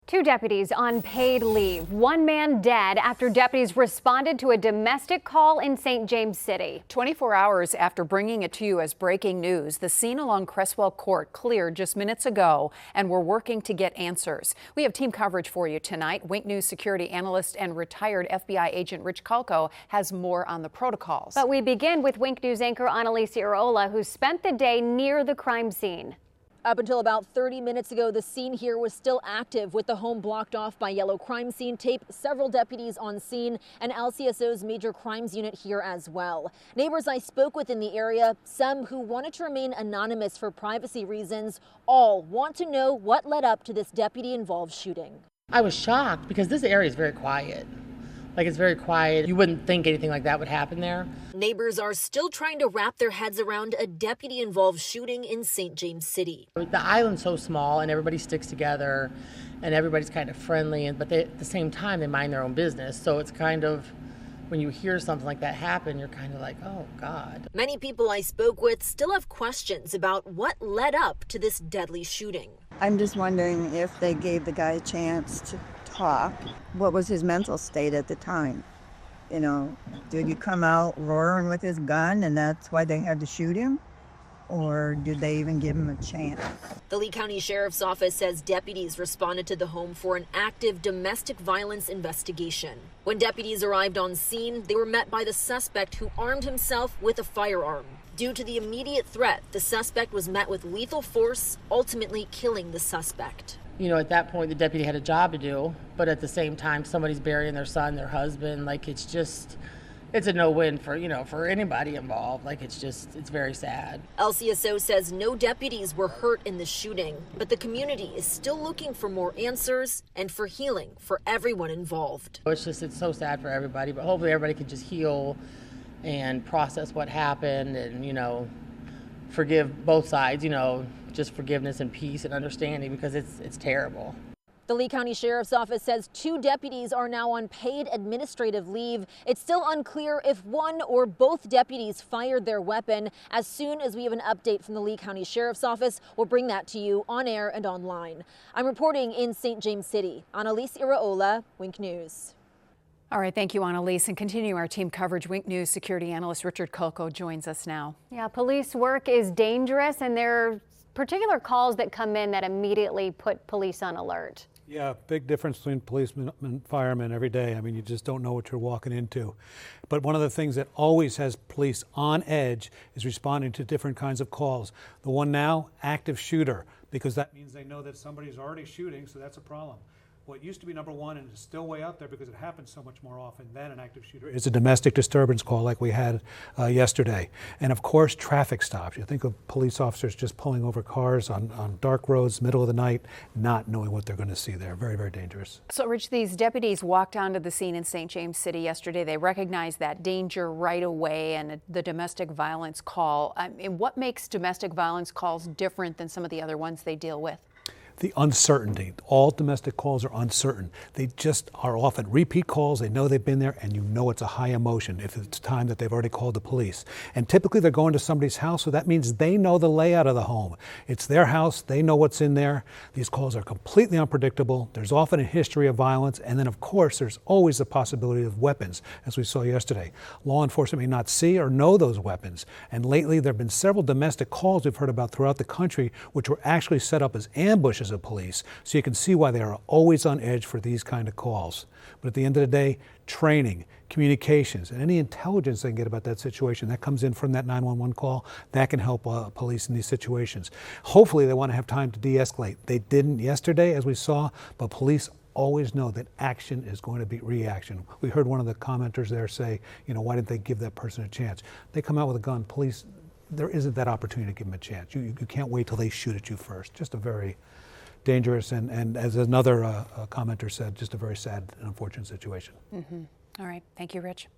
Two deputies on paid leave. One man dead after deputies responded to a domestic call in St. James City. 24 hours after bringing it to you as breaking news, the scene along Creswell Court cleared just minutes ago, and we're working to get answers. We have team coverage for you tonight. Wink News security analyst and retired FBI agent Rich Kulko has more on the protocols. But we begin with Wink News anchor Annalise Iraola, who spent the day near the crime scene. Up until about 30 minutes ago, the scene here was still active with the home blocked off by yellow crime scene tape, several deputies on scene, and LCSO's major crimes unit here as well. Neighbors I spoke with in the area, some who wanted to remain anonymous for privacy reasons, all want to know what led up to this deputy-involved shooting. I was shocked because this area is very quiet. It's very quiet. You wouldn't think anything like that would happen there. Neighbors are still trying to wrap their heads around a deputy-involved shooting in St. James City. The island's so small and everybody sticks together and everybody's kind of friendly, but at the same time, they mind their own business. So it's kind of, when you hear something like that happen, you're kind of like, oh, God. Many people I spoke with still have questions about what led up to this deadly shooting. I'm just wondering if they gave the guy a chance to talk. What was his mental state at the time? You know, did he come out roaring with his gun and that's why they had to shoot him? Or did they even give him a chance? The Lee County Sheriff's Office says deputies responded to the home for an active domestic violence investigation. When deputies arrived on scene, they were met by the suspect who armed himself with a firearm. Due to the immediate threat, the suspect was met with lethal force, ultimately killing the suspect. You know, at that point, the deputy had a job to do, but at the same time, somebody's burying their son, their husband. It's a no-win for anybody involved. It's very sad. LCSO says no deputies were hurt in the shooting, but the community is still looking for more answers and for healing for everyone involved. It's so sad for everybody, but hopefully everybody can just heal and process what happened and, forgive both sides, just forgiveness and peace and understanding because it's terrible. The Lee County Sheriff's Office says two deputies are now on paid administrative leave. It's still unclear if one or both deputies fired their weapon. As soon as we have an update from the Lee County Sheriff's Office, we'll bring that to you on air and online. I'm reporting in St. James City. Annalise Iraola, Wink News. All right, thank you, Annalise. And continuing our team coverage, Wink News security analyst Richard Kulko joins us now. Yeah, police work is dangerous, and there are particular calls that come in that immediately put police on alert. Yeah, big difference between policemen and firemen every day. I mean, you just don't know what you're walking into. But one of the things that always has police on edge is responding to different kinds of calls. The one now, active shooter, because that means they know that somebody's already shooting, so that's a problem. What used to be number one and is still way out there because it happens so much more often than an active shooter is a domestic disturbance call like we had yesterday. And of course, traffic stops. You think of police officers just pulling over cars on dark roads, middle of the night, not knowing what they're going to see there. Very, very dangerous. So, Rich, these deputies walked onto the scene in St. James City yesterday. They recognized that danger right away and the domestic violence call. What makes domestic violence calls different than some of the other ones they deal with? The uncertainty. All domestic calls are uncertain. They just are often repeat calls. They know they've been there, and you know it's a high emotion if it's time that they've already called the police. And typically they're going to somebody's house, so that means they know the layout of the home. It's their house. They know what's in there. These calls are completely unpredictable. There's often a history of violence, and then of course there's always the possibility of weapons, as we saw yesterday. Law enforcement may not see or know those weapons, and lately there have been several domestic calls we've heard about throughout the country which were actually set up as ambushes of police, so you can see why they are always on edge for these kind of calls. But at the end of the day, training, communications, and any intelligence they can get about that situation that comes in from that 911 call, that can help police in these situations. Hopefully they want to have time to de-escalate. They didn't yesterday, as we saw, but police always know that action is going to be reaction. We heard one of the commenters there say, why didn't they give that person a chance? They come out with a gun. Police, there isn't that opportunity to give them a chance. You can't wait till they shoot at you first. Just a very dangerous and as another commenter said, just a very sad and unfortunate situation. All right. Thank you, Rich.